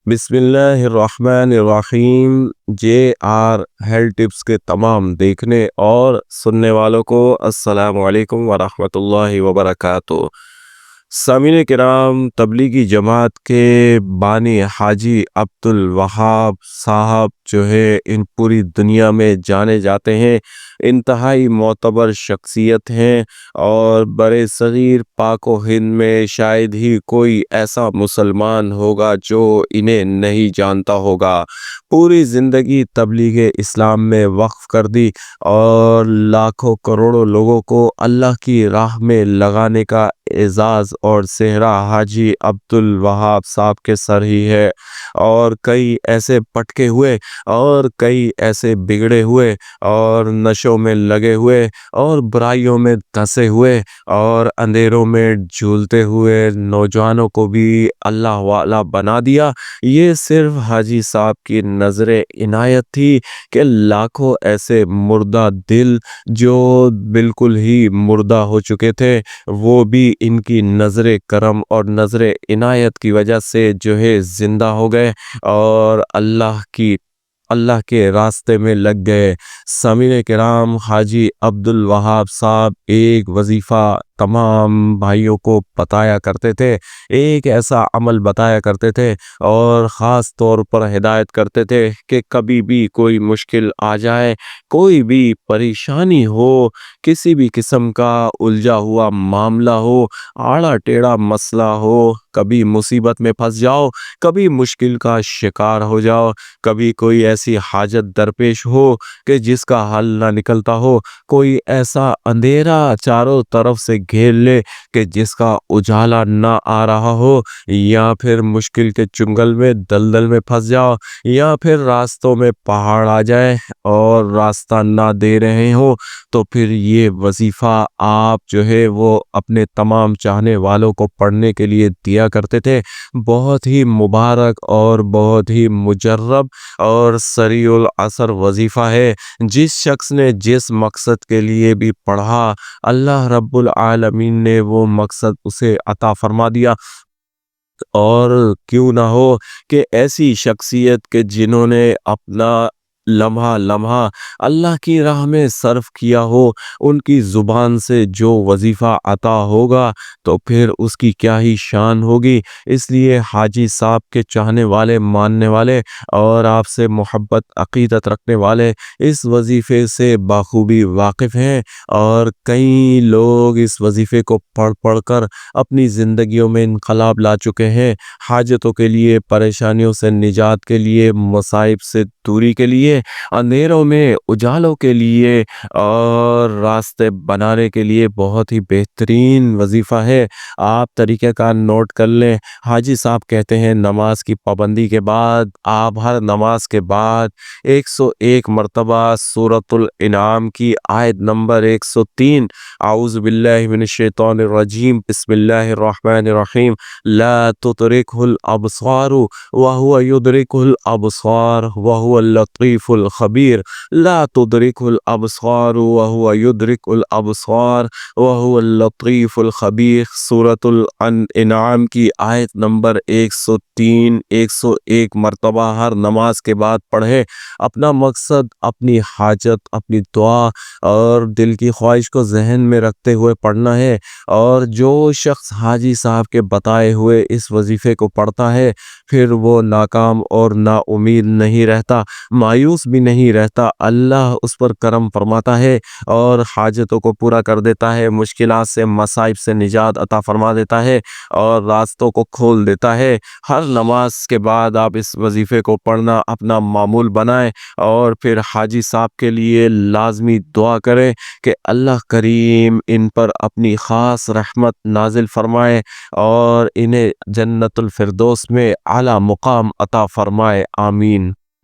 بسم اللہ الرحمن الرحیم۔ جے آر ہیلتھ ٹپس کے تمام دیکھنے اور سننے والوں کو السلام علیکم ورحمۃ اللہ وبرکاتہ۔ سامعین کرام، تبلیغی جماعت کے بانی حاجی عبدالوہاب صاحب جو ہے ان پوری دنیا میں جانے جاتے ہیں، انتہائی معتبر شخصیت ہیں، اور برے صغیر پاک و ہند میں شاید ہی کوئی ایسا مسلمان ہوگا جو انہیں نہیں جانتا ہوگا۔ پوری زندگی تبلیغ اسلام میں وقف کر دی اور لاکھوں کروڑوں لوگوں کو اللہ کی راہ میں لگانے کا اعزاز اور سہرا حاجی عبدالوہاب صاحب کے سر ہی ہے۔ اور کئی ایسے پٹکے ہوئے اور کئی ایسے بگڑے ہوئے اور نشوں میں لگے ہوئے اور برائیوں میں دھسے ہوئے اور اندھیروں میں جھولتے ہوئے نوجوانوں کو بھی اللہ والا بنا دیا۔ یہ صرف حاجی صاحب کی نظر عنایت تھی کہ لاکھوں ایسے مردہ دل جو بالکل ہی مردہ ہو چکے تھے، وہ بھی ان کی نظر کرم اور نظر عنایت کی وجہ سے جو ہے زندہ ہو گئے اور اللہ کے راستے میں لگ گئے۔ سامعین کرام، حاجی عبدالوہاب صاحب ایک وظیفہ تمام بھائیوں کو بتایا کرتے تھے، ایک ایسا عمل بتایا کرتے تھے اور خاص طور پر ہدایت کرتے تھے کہ کبھی بھی کوئی مشکل آ جائے، کوئی بھی پریشانی ہو، کسی بھی قسم کا الجھا ہوا معاملہ ہو، آڑا ٹیڑھا مسئلہ ہو، کبھی مصیبت میں پھنس جاؤ، کبھی مشکل کا شکار ہو جاؤ، کبھی کوئی ایسی حاجت درپیش ہو کہ جس کا حل نہ نکلتا ہو، کوئی ایسا اندھیرا چاروں طرف سے گھیر لے کہ جس کا اجالا نہ آ رہا ہو، یا پھر مشکل کے چنگل میں دلدل میں پھنس جاؤ، یا پھر راستوں میں پہاڑ آ جائے اور راستہ نہ دے رہے ہو، تو پھر یہ وظیفہ آپ جو ہے وہ اپنے تمام چاہنے والوں کو پڑھنے کے لیے دیا کرتے تھے۔ بہت ہی مبارک اور بہت ہی مجرب اور سریع الاثر وظیفہ ہے۔ جس شخص نے جس مقصد کے لیے بھی پڑھا، اللہ رب العالمین نے وہ مقصد اسے عطا فرما دیا۔ اور کیوں نہ ہو کہ ایسی شخصیت کے جنہوں نے اپنا لمحہ لمحہ اللہ کی راہ میں صرف کیا ہو، ان کی زبان سے جو وظیفہ عطا ہوگا تو پھر اس کی کیا ہی شان ہوگی۔ اس لیے حاجی صاحب کے چاہنے والے، ماننے والے اور آپ سے محبت عقیدت رکھنے والے اس وظیفے سے بخوبی واقف ہیں، اور کئی لوگ اس وظیفے کو پڑھ پڑھ کر اپنی زندگیوں میں انقلاب لا چکے ہیں۔ حاجتوں کے لیے، پریشانیوں سے نجات کے لیے، مصائب سے دوری کے لیے، اندھیروں میں اجالوں کے لیے اور راستے بنانے کے لیے بہت ہی بہترین وظیفہ ہے۔ آپ طریقہ کار نوٹ کر لیں۔ حاجی صاحب کہتے ہیں نماز کی پابندی کے بعد آپ ہر نماز کے بعد 101 مرتبہ سورۃ الانعام کی آیت نمبر 103، اعوذ باللہ من الشیطان الرجیم، بسم اللہ الرحمن الرحیم، لا تدرکہ الابصار وہو یدرک الابصار وہو اللطیف الخبیر، لا تدرکہ الابصار وہو یدرک الابصار وہو اللطیف الخبیر۔ سورۃ الانعام کی آیت نمبر 103 101 مرتبہ ہر نماز کے بعد پڑھے۔ اپنا مقصد، اپنی حاجت، اپنی دعا اور دل کی خواہش کو ذہن میں رکھتے ہوئے پڑھنا ہے۔ اور جو شخص حاجی صاحب کے بتائے ہوئے اس وظیفے کو پڑھتا ہے، پھر وہ ناکام اور نا امید نہیں رہتا، مایوس بھی نہیں رہتا۔ اللہ اس پر کرم فرماتا ہے اور حاجتوں کو پورا کر دیتا ہے، مشکلات سے، مصائب سے نجات عطا فرما دیتا ہے اور راستوں کو کھول دیتا ہے۔ ہر نماز کے بعد آپ اس وظیفے کو پڑھنا اپنا معمول بنائیں، اور پھر حاجی صاحب کے لیے لازمی دعا کریں کہ اللہ کریم ان پر اپنی خاص رحمت نازل فرمائے اور انہیں جنت الفردوس میں اعلیٰ مقام عطا فرمائے، آمین۔